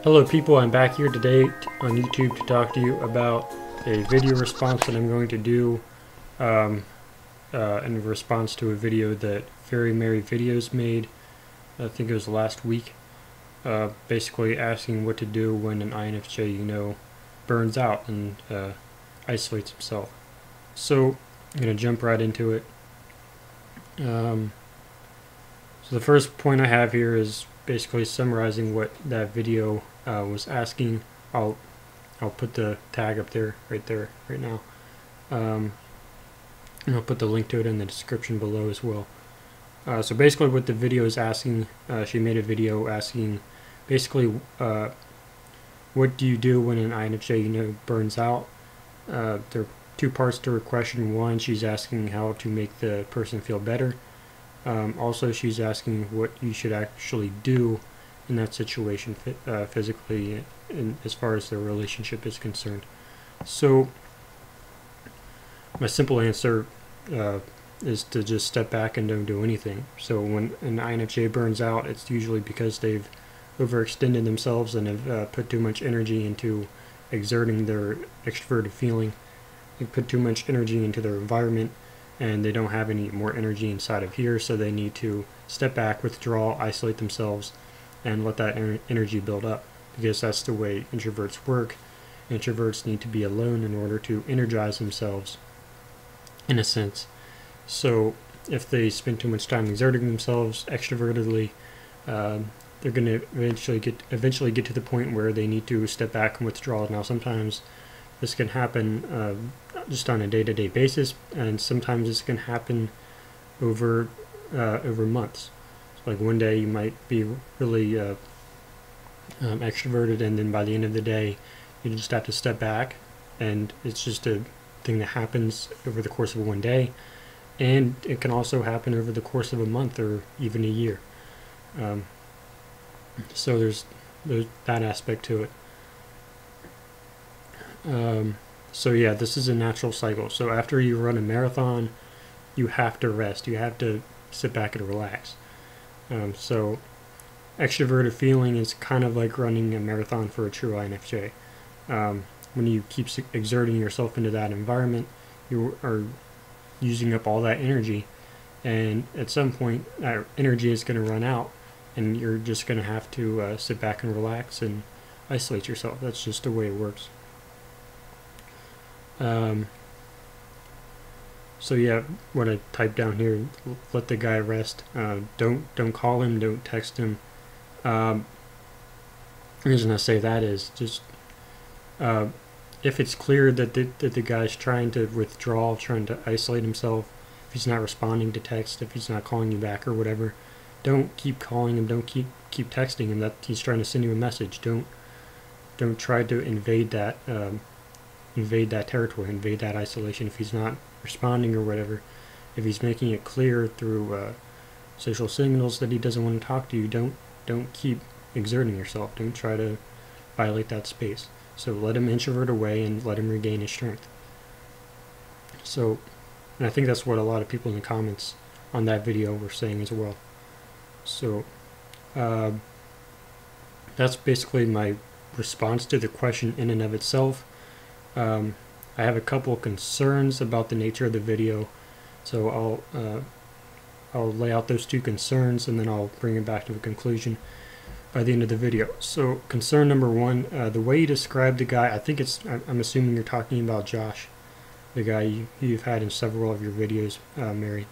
Hello people, I'm back here today on YouTube to talk to you about a video response that I'm going to do in response to a video that Very Merry Videos made. I think it was last week, basically asking what to do when an INFJ, burns out and isolates himself. So I'm going to jump right into it. So the first point I have here is basically summarizing what that video was asking. I'll put the tag up there, right now. And I'll put the link to it in the description below as well. So basically what the video is asking, she made a video asking basically what do you do when an INFJ burns out. There are two parts to her question. One, she's asking how to make the person feel better. Also, she's asking what you should actually do in that situation physically and as far as the relationship is concerned. So my simple answer is to just step back and don't do anything. So when an INFJ burns out, it's usually because they've overextended themselves and have put too much energy into exerting their extroverted feeling. They put too much energy into their environment, and they don't have any more energy inside of here, so they need to step back, withdraw, isolate themselves, and let that energy build up, because that's the way introverts work. Introverts need to be alone in order to energize themselves, in a sense. So if they spend too much time exerting themselves extrovertedly, they're going to eventually get to the point where they need to step back and withdraw. Now sometimes this can happen just on a day-to-day basis, and sometimes this can happen over months. So like one day you might be really extroverted, and then by the end of the day you just have to step back, and it's just a thing that happens over the course of one day. And it can also happen over the course of a month or even a year. So there's that aspect to it. So yeah, this is a natural cycle. So after you run a marathon, you have to rest. You have to sit back and relax. So extroverted feeling is kind of like running a marathon for a true INFJ. When you keep exerting yourself into that environment, you are using up all that energy, and at some point that energy is going to run out, and you're just going to have to sit back and relax and isolate yourself. That's just the way it works. So yeah, what I typed down here: let the guy rest. Don't call him. Don't text him. The reason I say that is just if it's clear that the guy's trying to withdraw, trying to isolate himself, if he's not responding to text, if he's not calling you back or whatever, don't keep calling him. Don't keep texting him that he's trying to send you a message. Don't try to invade that territory, invade that isolation. If he's not responding or whatever, if he's making it clear through social signals that he doesn't want to talk to you, don't keep exerting yourself. Don't try to violate that space. So let him introvert away and let him regain his strength. So, and I think that's what a lot of people in the comments on that video were saying as well. So that's basically my response to the question in and of itself. I have a couple concerns about the nature of the video, so I'll lay out those two concerns, and then I'll bring it back to a conclusion by the end of the video. So concern number one, the way you describe the guy, I'm assuming you're talking about Josh, the guy you've had in several of your videos, Mary.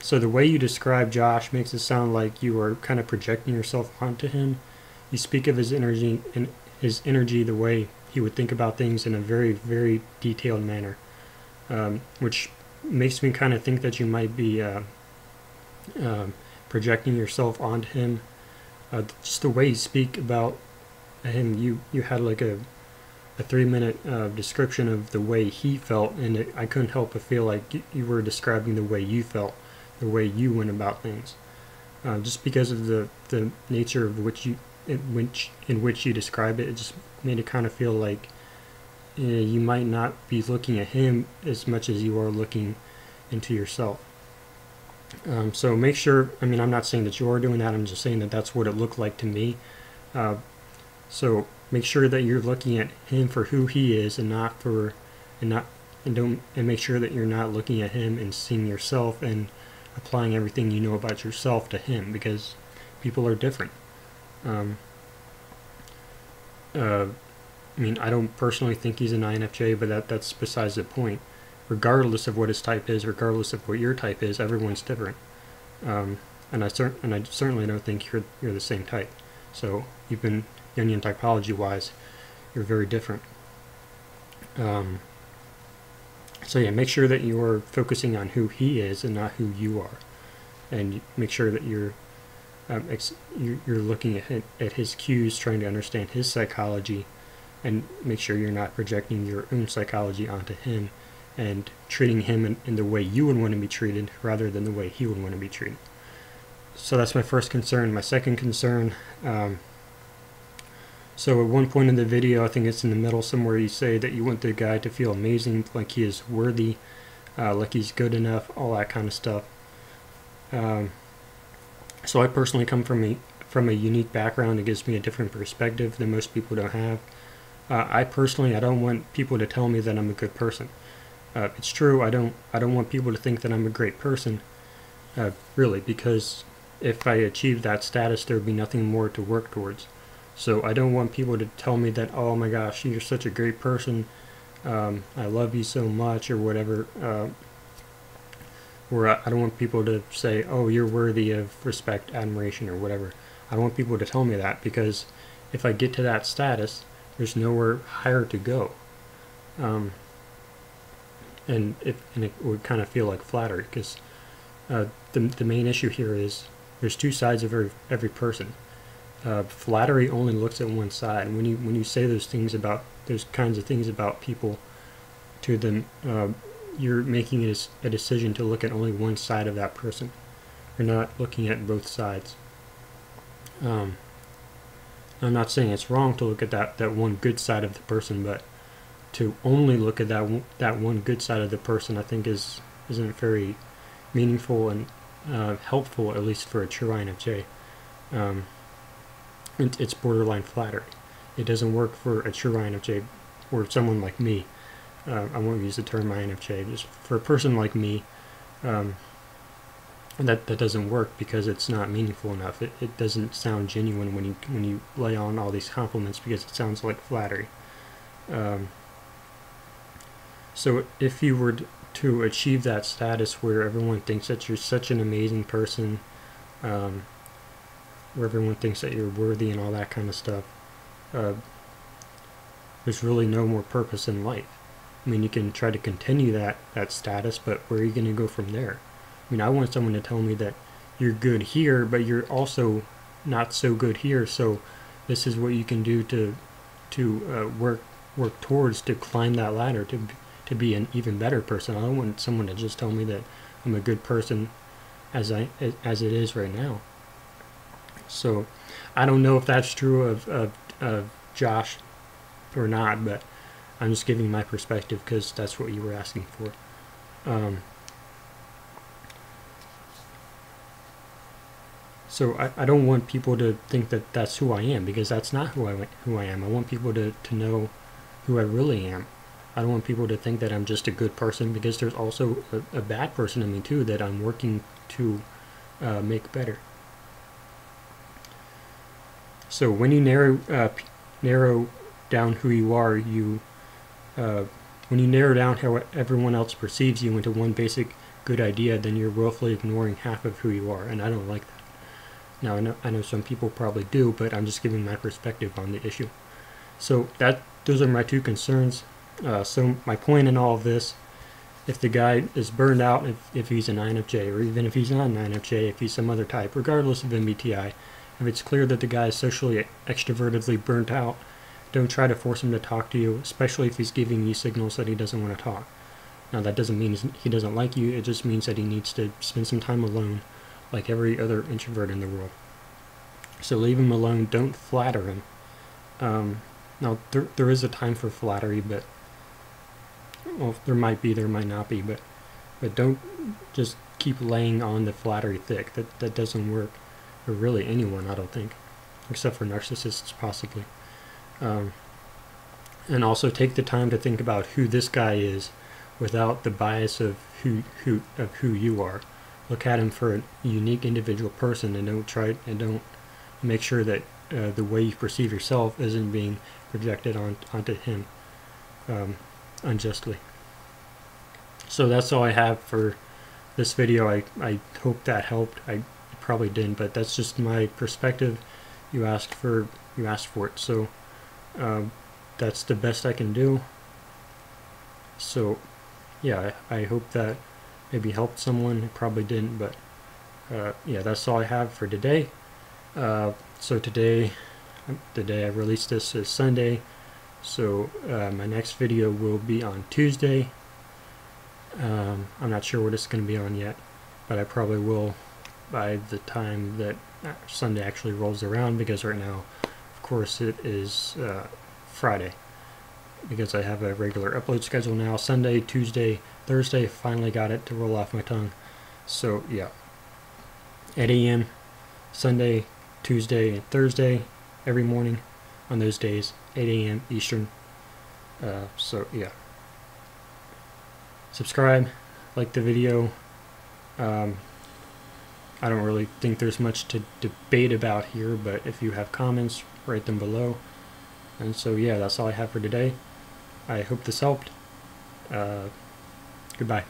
So the way you describe Josh makes it sound like you are kind of projecting yourself onto him. You speak of his energy the way he would think about things in a very, very detailed manner, which makes me kind of think that you might be projecting yourself onto him. Just the way you speak about him, you had like a 3-minute description of the way he felt, and I couldn't help but feel like you were describing the way you felt, the way you went about things. Just because of the nature of in which you describe it, it just made it kind of feel like you might not be looking at him as much as you are looking into yourself. So make sure, I'm not saying that you are doing that, I'm just saying that that's what it looked like to me. So make sure that you're looking at him for who he is, and not for, and make sure that you're not looking at him and seeing yourself and applying everything you know about yourself to him, because people are different. I mean, I don't personally think he's an INFJ, but that's besides the point. Regardless of what his type is, regardless of what your type is, everyone's different. And I certainly don't think you're the same type. So even Jungian typology wise, you're very different. So yeah, make sure that you're focusing on who he is and not who you are, and make sure that you're looking at his cues, trying to understand his psychology, and make sure you're not projecting your own psychology onto him and treating him in the way you would want to be treated rather than the way he would want to be treated. So that's my first concern. My second concern, so at one point in the video, I think it's in the middle somewhere, you say that you want the guy to feel amazing, like he is worthy, like he's good enough, all that kind of stuff. So I personally come from a unique background. It gives me a different perspective that most people don't have. I don't want people to tell me that I'm a good person. It's true, I don't want people to think that I'm a great person, really, because if I achieve that status, there would be nothing more to work towards. So I don't want people to tell me that, oh my gosh, you're such a great person, I love you so much, or whatever. Or I don't want people to say, oh, you're worthy of respect, admiration, or whatever. I don't want people to tell me that, because if I get to that status, there's nowhere higher to go. And it would kind of feel like flattery, because the main issue here is there's two sides of every person. Flattery only looks at one side. And when you say those kinds of things about people to them, you're making a decision to look at only one side of that person. You're not looking at both sides. I'm not saying it's wrong to look at that one good side of the person, but to only look at that one good side of the person, I think isn't very meaningful and helpful, at least for a true INFJ. It's borderline flattery. It doesn't work for a true INFJ or someone like me. I won't use the term INFJ. Just for a person like me, that doesn't work, because it's not meaningful enough. It doesn't sound genuine when you lay on all these compliments, because it sounds like flattery. So if you were to achieve that status where everyone thinks that you're such an amazing person, where everyone thinks that you're worthy and all that kind of stuff, there's really no more purpose in life. I mean, you can try to continue that status, but where are you going to go from there? I mean, I want someone to tell me that you're good here, but you're also not so good here, so this is what you can do to work towards to climb that ladder to be an even better person. I don't want someone to just tell me that I'm a good person as it is right now. So I don't know if that's true of Josh or not, but I'm just giving my perspective because that's what you were asking for. So I don't want people to think that that's who I am, because that's not who I am. I want people to know who I really am. I don't want people to think that I'm just a good person, because there's also a bad person in me too that I'm working to make better. So when you narrow down who you are, when you narrow down how everyone else perceives you into one basic good idea, then you're willfully ignoring half of who you are, and I don't like that. Now I know some people probably do, but I'm just giving my perspective on the issue. So those are my two concerns. So my point in all of this, if the guy is burned out, if he's an INFJ, or even if he's not an INFJ, if he's some other type, regardless of MBTI, if it's clear that the guy is socially extrovertedly burnt out, don't try to force him to talk to you, especially if he's giving you signals that he doesn't want to talk. Now that doesn't mean he doesn't like you, it just means that he needs to spend some time alone, like every other introvert in the world. So leave him alone, don't flatter him. Now there is a time for flattery, but well, there might be, there might not be, but don't just keep laying on the flattery thick. That doesn't work for really anyone, I don't think, except for narcissists possibly. And also take the time to think about who this guy is without the bias of who you are. Look at him for a unique individual person, and don't make sure that the way you perceive yourself isn't being projected onto him unjustly. So that's all I have for this video. I hope that helped. I probably didn't, but that's just my perspective. You asked for it, so that's the best I can do. So yeah, I hope that maybe helped someone. It probably didn't, but yeah, that's all I have for today. So today, the day I released this is Sunday, so my next video will be on Tuesday. I'm not sure what it's going to be on yet, but I probably will by the time that Sunday actually rolls around, because right now, of course, it is Friday, because I have a regular upload schedule now. Sunday, Tuesday, Thursday, finally got it to roll off my tongue. So yeah, 8 a.m. Sunday, Tuesday, and Thursday every morning on those days, 8 a.m. Eastern. So yeah, subscribe, like the video. I don't really think there's much to debate about here, but if you have comments, write them below. And so yeah, that's all I have for today. I hope this helped. Goodbye.